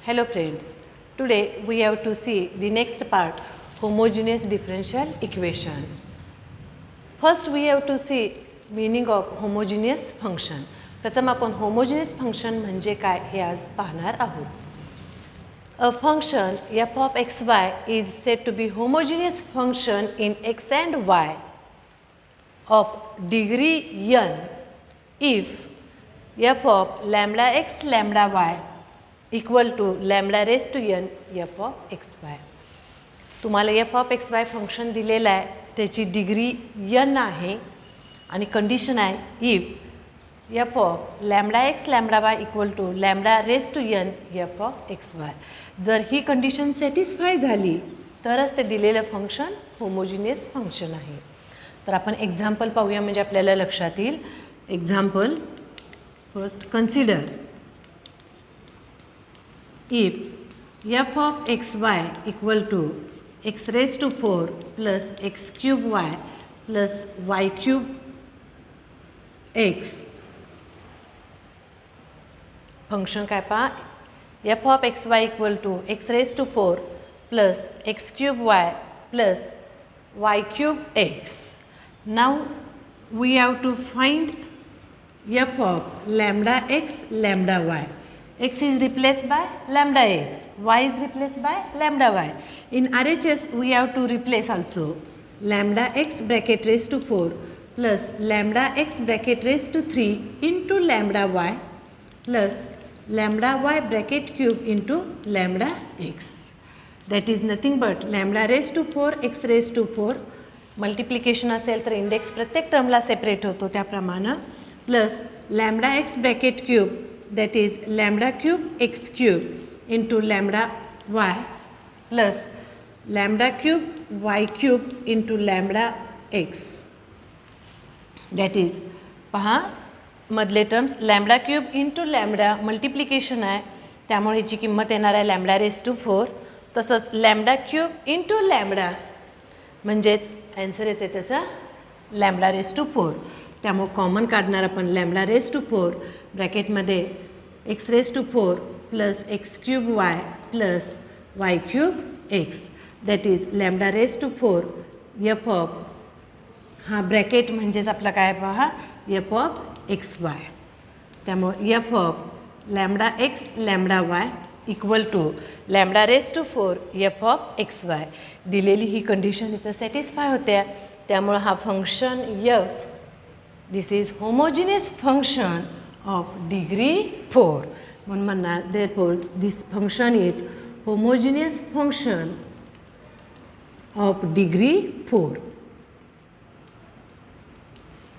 Hello friends, today we have to see the next part, homogeneous differential equation. First we have to see meaning of homogeneous function. प्रथम आपण homogeneous function म्हणजे काय हे आज पाहणार आहोत. A function f of xy is said to be homogeneous function in x and y of degree n if f of lambda x lambda y equal to lambda raised to n f of xy. तुम्हाला f of xy function दिलेलं आहे, त्याची degree n आहे आणि condition आहे if f of lambda x lambda y equal to lambda raised to n f of xy. जर ही condition satisfy झाली तरच ते दिलेलं फंक्शन होमोजिनियस फंक्शन आहे. तर आपण एक्झाम्पल पाहूया म्हणजे आपल्याला लक्षात येईल. Example first consider if f of xy equal to x raised to 4 plus x cube y plus y cube x. Function काय पहा, f of xy equal to x raised to 4 plus x cube y plus y cube x. Now we have to find f of lambda x lambda y. X is replaced by lambda x, y is replaced by lambda y. In RHS we have to replace also lambda x bracket raised to 4 plus lambda x bracket raised to 3 into lambda y plus lambda y bracket cube into lambda x. That is nothing but lambda raised to 4 x raised to 4. Multiplication असेल तर index प्रत्येक टर्मला separate होतो त्याप्रमाणे plus lambda x bracket cube that is lambda cube x cube into lambda y plus lambda cube y cube into lambda x. That is पहा मधले terms lambda cube into lambda multiplication आहे त्यामुळे याची किंमत येणार आहे लॅम्बडा रेस टू 4. तसंच lambda cube into lambda म्हणजेच आन्सर येते त्याचा लॅम्बडा रेस टू 4. त्यामुळे कॉमन काढणार आपण लॅम्बडा रेस टू 4 ब्रॅकेटमध्ये x raise to 4 plus x cube y plus y cube x. That is lambda raise to 4 f of हा bracket म्हणजेच आपला काय पहा एफ ऑफ एक्स वाय. त्यामुळे f of lambda x lambda y equal to lambda raise to 4 f of x y. दिलेली ही condition इथं satisfy होत्या त्यामुळे हा function f this is homogeneous function of degree 4. म्हणून म्हणणार therefore this function is homogeneous function of degree 4.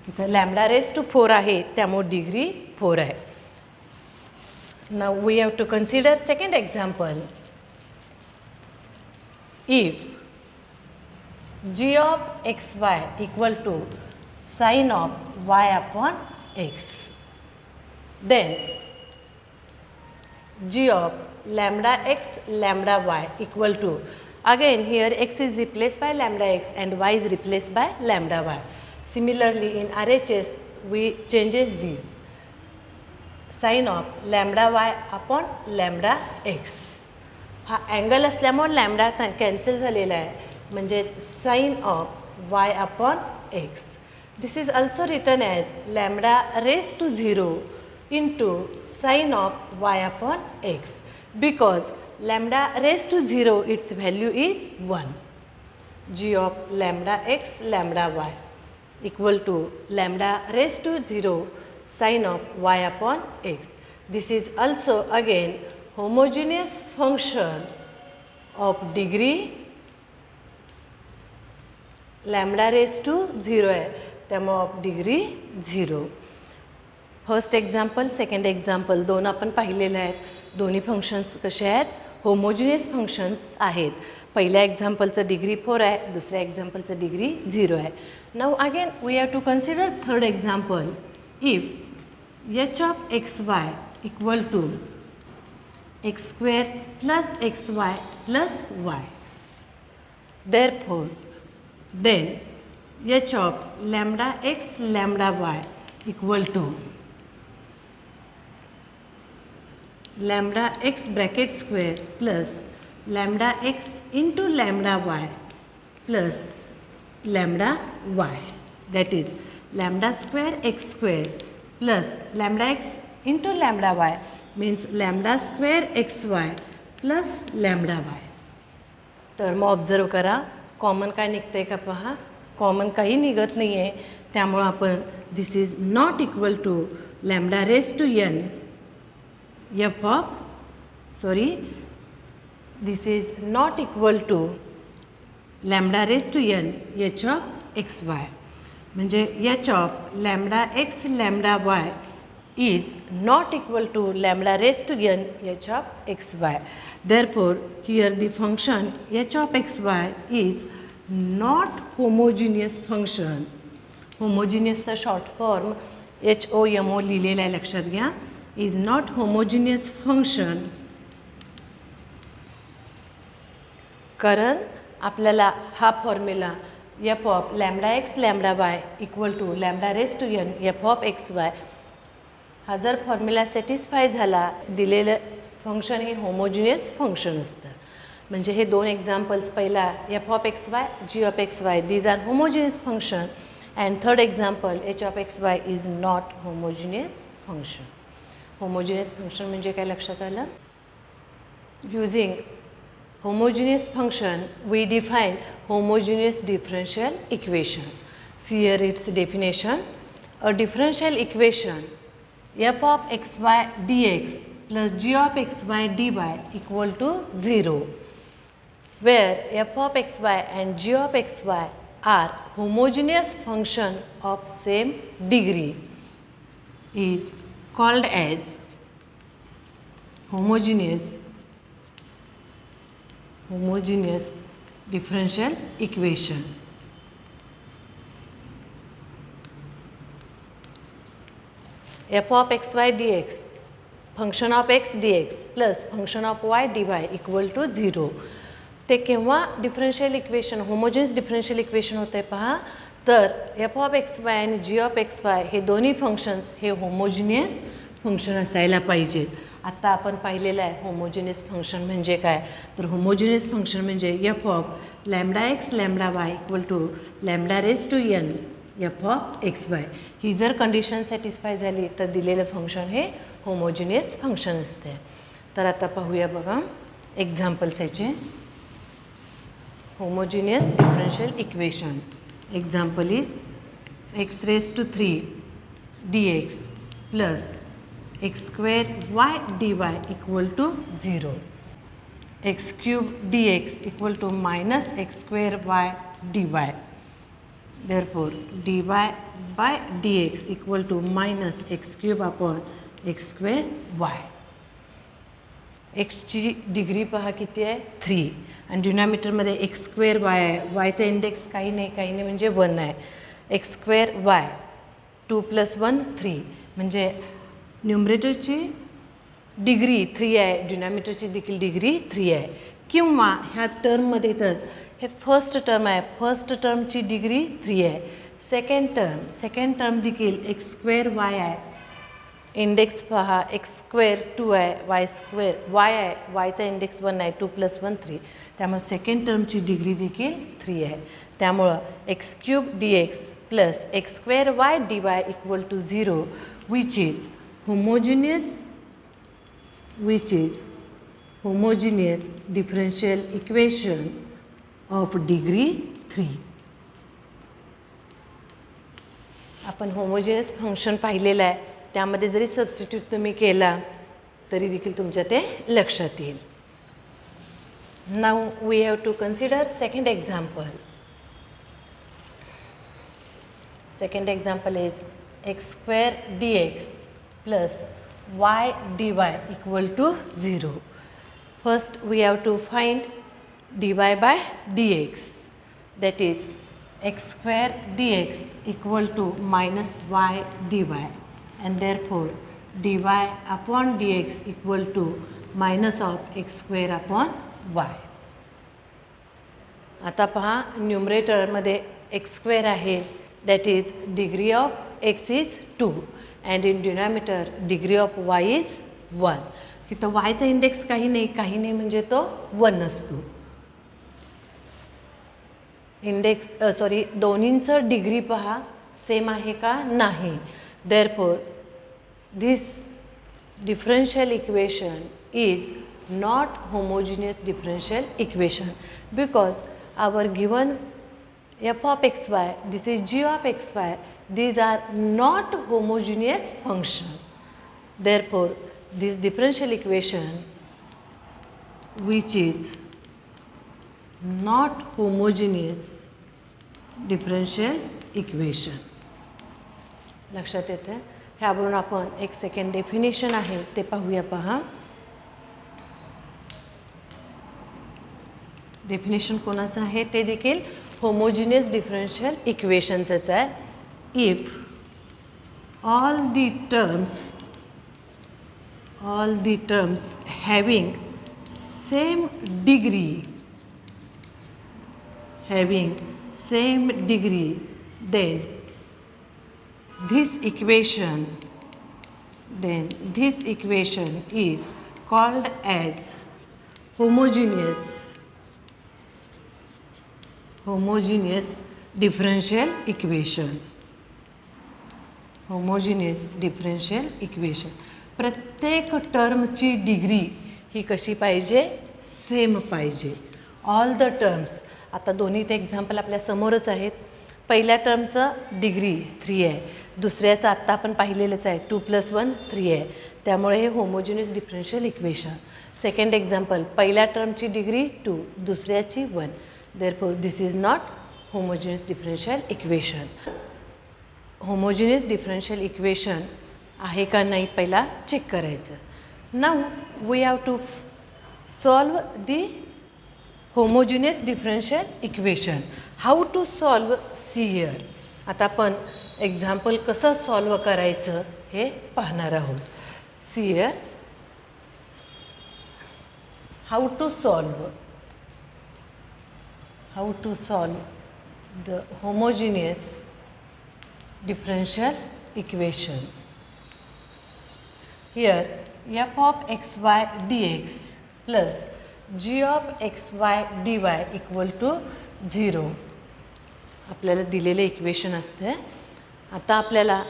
इथं lambda raise to 4 आहे त्यामुळे डिग्री 4 आहे. Now we have to consider second example. If g of xy equal to sin of y upon x, then g of lambda x lambda y equal to, again here x is replaced by lambda x and y is replaced by lambda y. Similarly in RHS we changes this sin of lambda y upon lambda x. हा angle असल्यामुळे lambda cancel झालेला आहे म्हणजेच sin of y upon x. This is also written as lambda raised to 0 into sin of y upon x because lambda raised to 0 its value is 1. G of lambda x lambda y equal to lambda raised to 0 sin of y upon x. This is also again homogeneous function of degree lambda raised to 0 है त्यामुळे of degree 0. First example second example दोन आपण पाहिलेले आहेत. दोन्ही functions कसे आहेत homogeneous functions आहेत. पहिल्या एक्झाम्पलचं डिग्री 4 आहे, दुसऱ्या एक्झाम्पलचं डिग्री 0 आहे. Now again we have to consider third example. If h of x y equal to x square plus x y plus y, therefore then h of lambda x lambda y equal to lambda x bracket square plus lambda x into lambda y plus lambda y, that is lambda square x square plus lambda x into lambda y means lambda square xy plus lambda y. तर मग observe करा, common काय निघतंय का पहा, common काही निघत नाही आहे, त्यामुळं आपण this is not equal to lambda raise to n f of this is not equal to lambda raise to n h of x y, म्हणजे h of lambda x lambda y is not equal to lambda raised to n h of xy. Therefore, here the function h of xy is not homogeneous function. Homogeneous चा short form HOMO लिहिलेला आहे, लक्षात घ्या, is not homogeneous function. कारण आपल्याला हा formula f of lambda x lambda y equal to lambda raised to n f of xy हा जर फॉर्म्युला सॅटिस्फाय झाला, दिलेलं फंक्शन हे होमोजिनियस फंक्शन असतं. म्हणजे हे दोन एक्झाम्पल्स, पहिला f of x y g of x y these are homogeneous function and third example h of x y is not homogeneous function. Homogeneous function म्हणजे काय लक्षात आलं? Using homogeneous function we define homogeneous differential equation. See here it's definition. A differential equation f of xy dx plus g of xy dy equal to 0, where f of xy and g of xy are homogeneous function of same degree is called as homogeneous differential equation. f of xy dx function of x dx plus function of y dy equal to 0. ते केव्हा differential equation homogeneous differential equation होते पहा, तर f of xy आणि g of xy हे दोन्ही functions हे homogeneous function असायला पाहिजेत. आता आपण पाहिलेलं आहे होमोजिनियस फंक्शन म्हणजे काय, तर होमोजिनियस फंक्शन म्हणजे f of lambda x lambda y equal to lambda raise to n f of x y. ही जर कंडिशन सॅटिस्फाय झाली तर दिलेलं फंक्शन हे होमोजिनियस फंक्शन असते. तर आता पाहूया बघा एक्झाम्पल्स याचे. Homogeneous differential equation example is x raise to 3 dx plus x square y dy equal to 0, x cube dx equal to minus x square y dy. Therefore, dy by dx equal to minus x cube upon x square y. x ची degree पहा किती आहे 3 आणि डिनॉमिनेटरमध्ये x square Y आहे. वायचा index काही नाही म्हणजे 1 आहे. एक्स स्क्वेअर वाय 2 + 1 3 म्हणजे न्यूमरेटरची डिग्री 3 आहे, डिनॉमिनेटरची देखील डिग्री 3 आहे. किंवा ह्या टर्ममध्येच हे फर्स्ट टर्म आहे, फर्स्ट टर्मची डिग्री 3 आहे. सेकंड टर्म देखील एक्स स्क्वेअर वाय आहे, इंडेक्स पहा एक्स स्क्वेअर 2 आहे, वाय आहे, वायचा इंडेक्स 1 आहे, 2 + 1 3, त्यामुळे सेकंड टर्मची डिग्री देखील 3 आहे. त्यामुळं x cube dx plus x square y dy equal to 0 which is homogeneous differential equation of degree 3. आपण होमोजिनियस फंक्शन पाहिलेलं आहे, त्यामध्ये जरी सबस्टिट्यूट तुम्ही केला तरी देखील तुमच्या ते लक्षात येईल. Now we have to consider second example. Second example is x square dx plus y dy equal to 0. First we have to find dy by dx, that is x square dx equal to minus y dy, and therefore dy upon dx equal to minus of x square upon y. आता पहा न्यूमरेटरमध्ये x square आहे, that is degree of x is 2 and in denominator degree of y is 1. इथं वायचा index काही नाही म्हणजे तो 1 असतो. Index दोन्हींचं degree पहा सेम आहे का नाही. Therefore this differential equation is not homogeneous differential equation because our given f of xy, this is g of xy, these are not homogeneous function. Therefore this differential equation which is not homogeneous differential equation. लक्षात येते. ह्यावरून आपण एक second definition आहे ते पाहूया. पहा definition कोणाचं आहे ते देखील होमोजिनियस डिफरन्शियल इक्वेशनचंच आहे. If all the terms having same degree then this equation is called as homogeneous differential equation. प्रत्येक टर्मची डिग्री ही कशी पाहिजे, सेम पाहिजे. ऑल द टर्म्स, आता दोन्ही ते एक्झाम्पल आपल्या समोरच आहेत. पहिल्या टर्मचं डिग्री 3 आहे, दुसऱ्याचं आत्ता आपण पाहिलेलंच आहे 2 + 1 3 आहे. त्यामुळे हे homogeneous differential equation. Second example, पहिल्या टर्मची डिग्री 2, दुसऱ्याची 1. Therefore this is not homogeneous differential equation. Homogeneous differential equation आहे का नाही पहिला चेक करायचं. Now we have to solve the homogeneous differential equation. How to solve see here. आता आपण एक्झाम्पल कसं सॉल्व करायचं हे पाहणार आहोत. See here how to solve the homogeneous differential equation. Here f of xy dx plus g of xy dy equal to 0 आपल्याला दिलेले equation असते. आता आपल्याला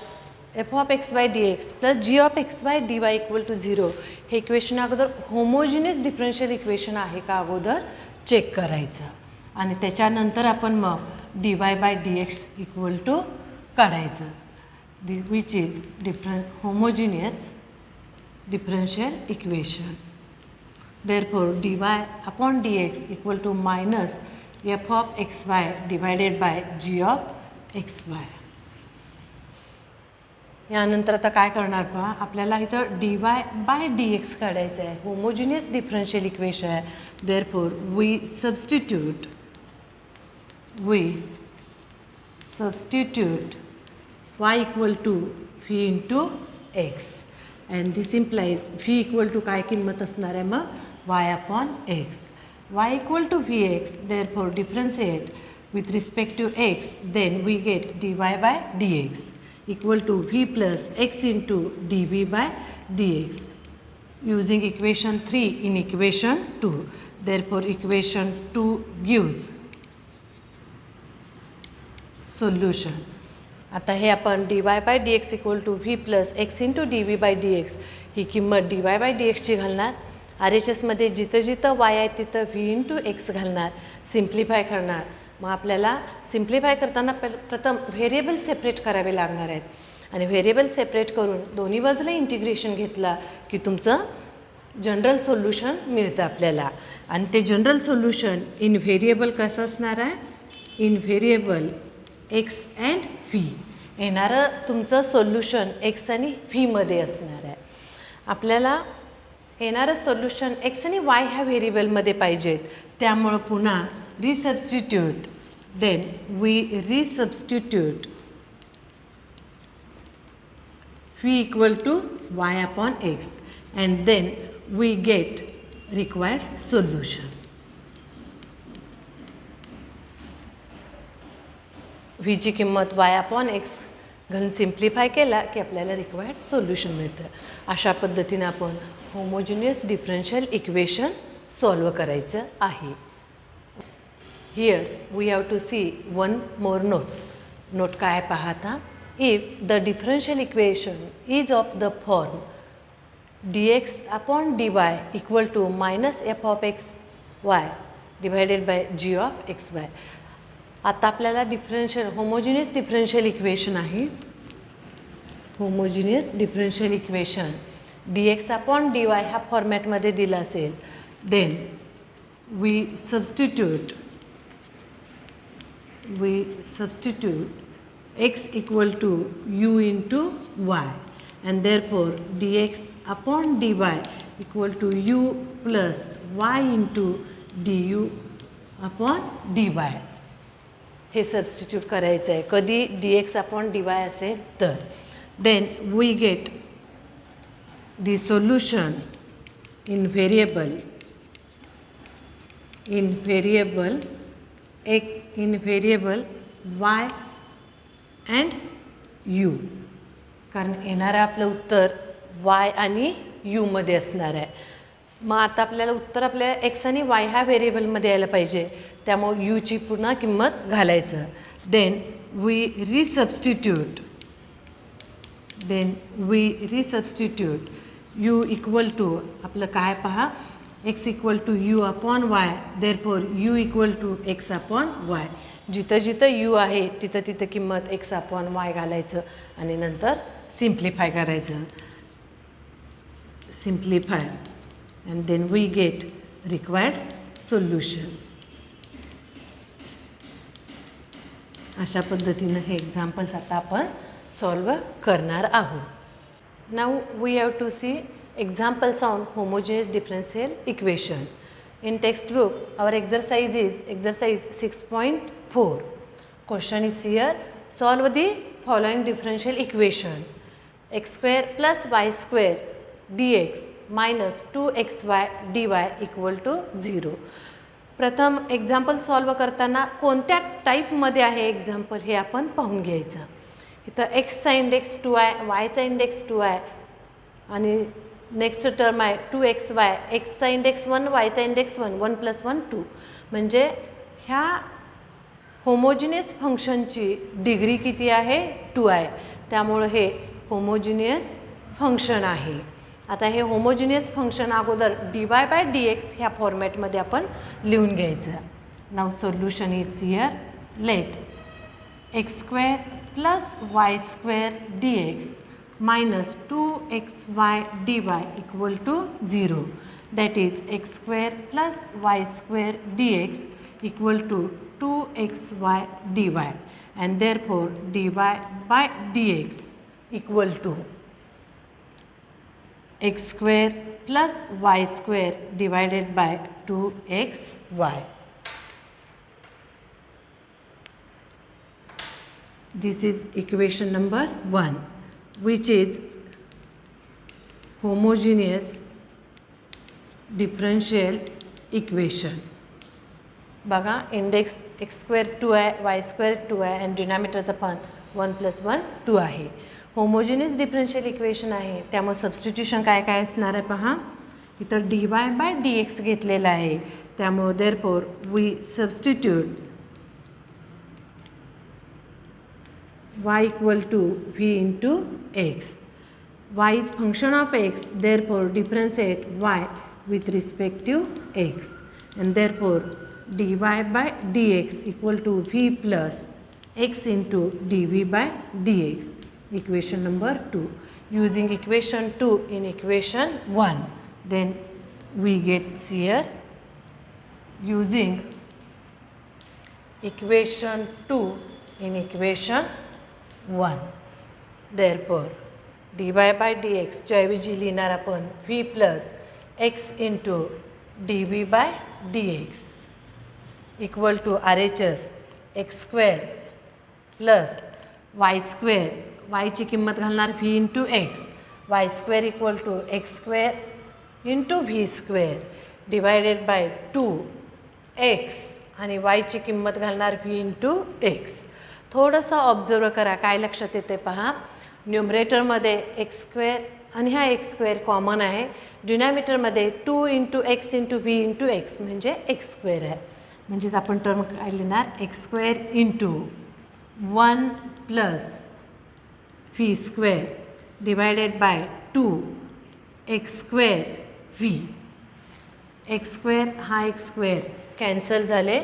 f of xy dx plus g of xy dy equal to 0 हे equation अगोदर homogeneous differential equation आहे का अगोदर चेक करायचं आणि त्याच्यानंतर आपण मग dy by dx equal to काढायचं. Which is homogeneous differential equation. Therefore dy upon dx equal to minus f of xy divided by g of xy. यानंतर आता काय करणार पहा, आपल्याला इथं dy बाय dx काढायचं आहे. होमोजिनियस डिफरन्शियल इक्वेशन आहे. Therefore we substitute y equal to v into x and this implies v equal to काय किंमत असणार आहे मग y upon x. y equal to vx, therefore differentiate with respect to x, then we get dy by dx equal to v plus x into dv by dx using equation 3 in equation 2. Therefore equation 2 gives solution. आता हे आपण dy by dx equal to v plus x into dv by dx ही किंमत dy by dx ची घालणार. RHSमध्ये जिथं जिथं y आहे तिथं v इंटू x घालणार, सिम्प्लिफाय करणार. मग आपल्याला सिम्प्लिफाय करताना प्रथम व्हेरिएबल सेपरेट करावे लागणार आहेत आणि व्हेरिएबल सेपरेट करून दोन्ही बाजूला इंटिग्रेशन घेतला की तुमचं जनरल सोल्युशन मिळतं आपल्याला. आणि ते जनरल सोल्युशन इन व्हेरिएबल कसं असणार आहे, in variable x and v. येणारं तुमचं सोल्युशन x आणि v मध्ये असणार आहे. आपल्याला येणारं सोल्युशन x आणि y ह्या व्हेरिएबलमध्ये पाहिजेत. त्यामुळं पुन्हा resubstitute, then we resubstitute v equal to y upon x and then we get required solution. v ची किंमत y अपॉन x घालून सिम्प्लिफाय केला की आपल्याला रिक्वायर्ड सोल्युशन मिळतं. अशा पद्धतीने आपण होमोजिनियस डिफरन्शियल इक्वेशन सॉल्व करायचं आहे. Here we have to see one more note. Note काय पाहता, if the differential equation is of the form dx upon dy equal to minus f of x y divided by g of x y. आता आपल्याला homogeneous differential equation आहे. Homogeneous differential equation dx upon dy ह्या फॉर्मॅटमध्ये दिला असेल, then we substitute x equal to u into y, and therefore dx upon dy equal to u plus y into du upon dy. हे substitute करायचं आहे कधी dx upon dy असेल तर. then we get the solution in variable y and u. कारण येणारं आपलं उत्तर y आणि u मध्ये असणार आहे. मग आता आपल्याला उत्तर आपल्या x आणि y ह्या व्हेरिएबलमध्ये यायला पाहिजे, त्यामुळे u ची पुन्हा किंमत घालायचं. Then we resubstitute u equal to आपलं काय पहा, x equal to u upon y, therefore u equal to x upon y. जिथं जिथं u आहे तिथं तिथं किंमत x अपॉन y घालायचं आणि नंतर सिम्प्लिफाय करायचं. Simplify and then we get required solution. अशा पद्धतीनं हे एक्झाम्पल्स आता आपण सॉल्व करणार आहोत. Now we have to see examples on homogeneous differential equation. In textbook our exercise is exercise 6.4. Question is here, solve the following differential equation: x square plus y square dx minus 2xy dy equal to 0. प्रथम example solve करताना कोणत्या टाईपमध्ये आहे example हे आपण पाहून घ्यायचं. इथं एक्सचा इंडेक्स 2 आहे, वायचा इंडेक्स 2 आहे आणि नेक्स्ट टर्म आहे 2xy. एक्सचा इंडेक्स 1, वायचा इंडेक्स 1, 1 + 1 2. म्हणजे ह्या होमोजिनियस फंक्शनची डिग्री किती आहे, 2 आहे. त्यामुळे हे होमोजिनियस फंक्शन आहे. आता हे होमोजिनियस फंक्शन अगोदर dy/dx ह्या फॉर्मॅटमध्ये आपण लिहून घ्यायचं. Now solution is here. Let x² + y² dx minus 2xy dy equal to 0. That is x² + y² dx equal to 2xy dy, and therefore dy/dx equal to x² + y² divided by 2xy. This is equation number 1, which is homogeneous differential equation. बघा index x² 2 आहे, y² 2 आहे आणि डिनॉमिनेटरचा पण 1 + 1 2 आहे. Homogeneous differential equation आहे, त्यामुळे substitution काय काय असणार आहे पहा. इथं dy/dx घेतलेला आहे, त्यामुळे therefore we substitute y equal to v into x. Y is function of x, therefore differentiate y with respect to x, and therefore dy/dx equal to v plus x into dv/dx. Equation number 2. Using equation 2 in equation 1, then we get here using equation 2 in equation 1. Therefore dy/dx च्या ऐवजी लिहिणार आपण v plus x into dv/dx equal to RHS x² plus y². y ची किंमत घालणार v into x, y² equal to x² into v² divided by 2x आणि y ची किंमत घालणार v into x. थोडंसं ऑब्झर्व करा, काय लक्षात येते पहा. न्यूमरेटरमध्ये एक्स स्क्वेअर आणि हा एक्स स्क्वेअर कॉमन आहे. डिनॉमिनेटरमध्ये 2 × x × v × x म्हणजे एक्स स्क्वेअर आहे. म्हणजेच आपण टर्म काय लिहिणार, x square into 1 + v square divided by 2 x square v. X square हा एक्स स्क्वेअर कॅन्सल झाले,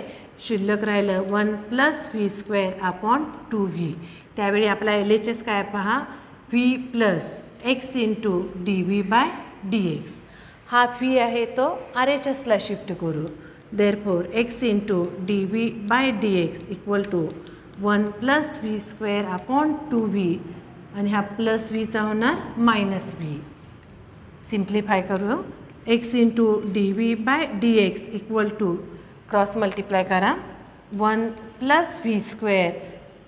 शिल्लक राहिलं 1 + v स्क्वेअर अपॉन 2v. त्यावेळी आपला LHS काय पहा, v + x × dv/dx. हा v आहे तो RHSला शिफ्ट करू. Therefore x × dv/dx = 1 + v square upon 2v आणि हा प्लस vचा होणार -v. सिम्प्लिफाय करू. x × dv/dx = क्रॉस मल्टिप्लाय करा, 1 + v square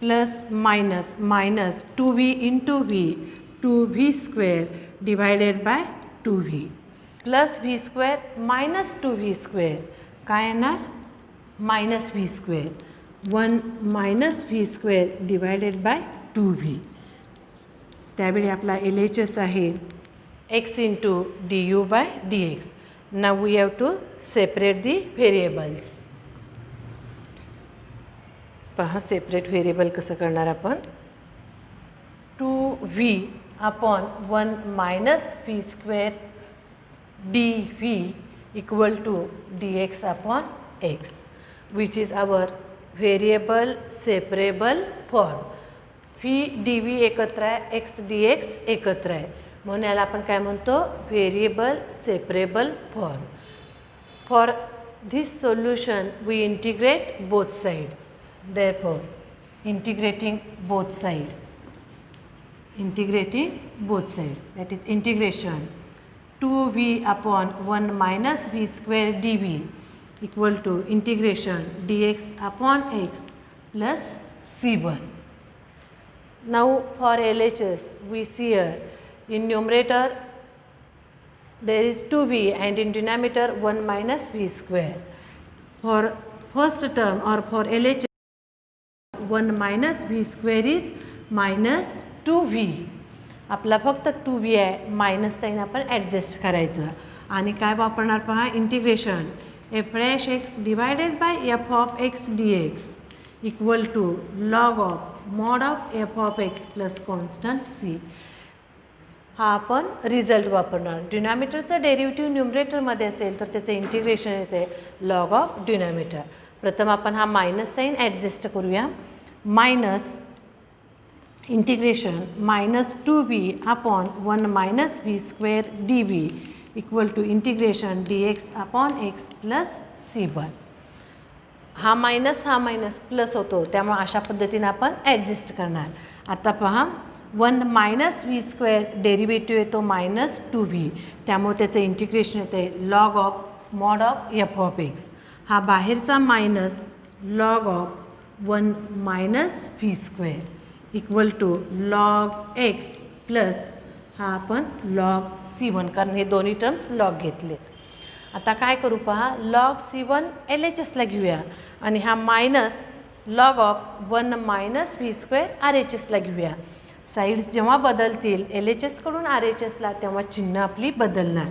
plus minus 2v × v 2v square divided by 2v plus v square minus 2v square काय येणार, -v square. 1 - v square divided by 2v. त्यावेळी आपला LHS आहे x × du/dx. Now we have to separate the variables. पहा separate variable कसं करणार आपण. 2v upon 1 - v square dv = dx upon x, which is our variable separable form. v dv एकत्र आहे, x dx एकत्र आहे, म्हणून याला आपण काय म्हणतो, variable separable form. For this solution we integrate both sides. Therefore, integrating both sides, that is integration 2v upon 1 - v square dv = integration dx upon x plus c1. Now for LHS we see here in numerator there is 2v and in denominator 1 - v square. For first term or for LHS 1 - v square is -2v. आपला फक्त 2v आहे, minus sine आपण adjust करायचं आणि काय वापरणार पहा, integration f' divided by f(x) dx = log of mod of f(x) plus constant c. हा आपण रिझल्ट वापरणार. डिनॉमिनेटरचं डेरिव्हेटिव्ह न्यूमरेटरमध्ये असेल तर त्याचं इंटिग्रेशन येते लॉग ऑफ डिनॉमिनेटर. प्रथम आपण हा मायनस साईन ॲडजस्ट करूया. Minus integration -2v upon 1 - v square dv = integration dx upon x plus c1. हा मायनस प्लस होतो, त्यामुळे अशा पद्धतीने आपण ॲडजस्ट करणार. आता पहा 1 - v स्क्वेअर डेरिव्हेटिव्ह येतो -2v, त्यामुळे त्याचं इंटिग्रेशन येते log of mod of f(x). हा बाहेरचा minus log of 1 - v square = log x plus हा आपण log c1, कारण हे दोन्ही टर्म्स लॉग घेतलेत. आता काय करू पहा, log c1 LHSला घेऊया आणि हा minus log of 1 - v square RHSला घेऊया. साईड्स जेव्हा बदलतील LHSकडून RHSला तेव्हा चिन्ह आपली बदलणार.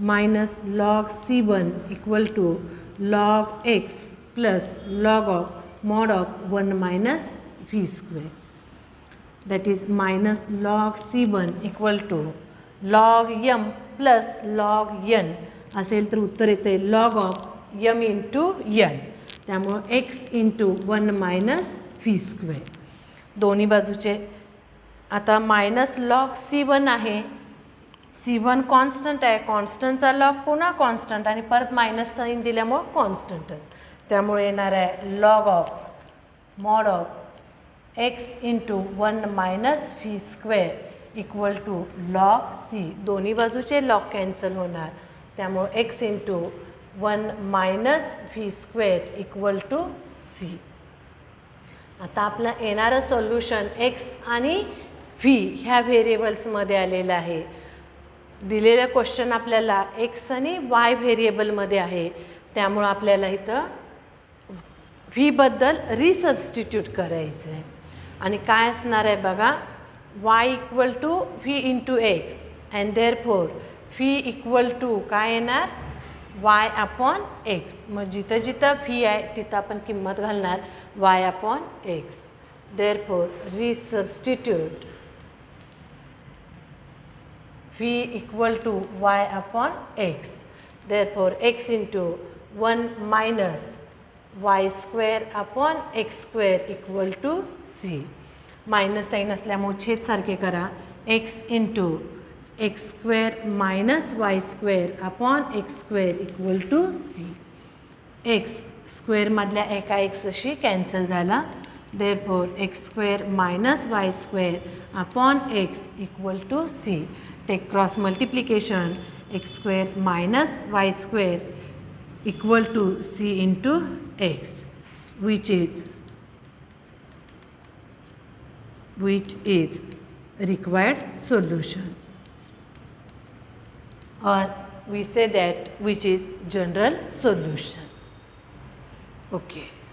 -log c1 = log x plus log of mod of 1 - v square, that is -log c1 = log m plus log n असेल तर उत्तर येते log of m into n. त्यामुळे x into 1 - v square. दोन्ही बाजूचे आता -log c1 आहे, c1 constant आहे, कॉन्स्टंटचा लॉग पुन्हा कॉन्स्टंट आणि परत मायनस साईन दिल्यामुळे कॉन्स्टंटच. त्यामुळे येणार आहे log of mod of x into 1 - v square = log c. दोन्ही बाजूचे लॉग कॅन्सल होणार, त्यामुळे x into 1 - v square = c. आता आपलं येणारं सोल्युशन x आणि v ह्या व्हेरिएबल्समध्ये आलेलं आहे. दिलेलं क्वेश्चन आपल्याला x आणि y व्हेरिएबलमध्ये आहे, त्यामुळं आपल्याला इथं v बद्दल रिसबस्टिट्यूट करायचं आहे. आणि काय असणार आहे बघा, y equal to v into x and therefore v equal to काय येणार, y अपॉन एक्स. मग जिथं जिथं व्ही आहे तिथं आपण किंमत घालणार y upon x. Therefore resubstitute v equal to y upon x. Therefore, x into 1 minus y square upon x square equal to c. Minus sign असल्यामुळे छेद सारखे करा. x into x square minus y square upon x square equal to c. x square मधल्या एका x अशी cancel झाला. Therefore, x square minus y square upon x equal to c. Take cross multiplication, x square minus y square equal to c into x, which is required solution, or we say that which is general solution. Okay.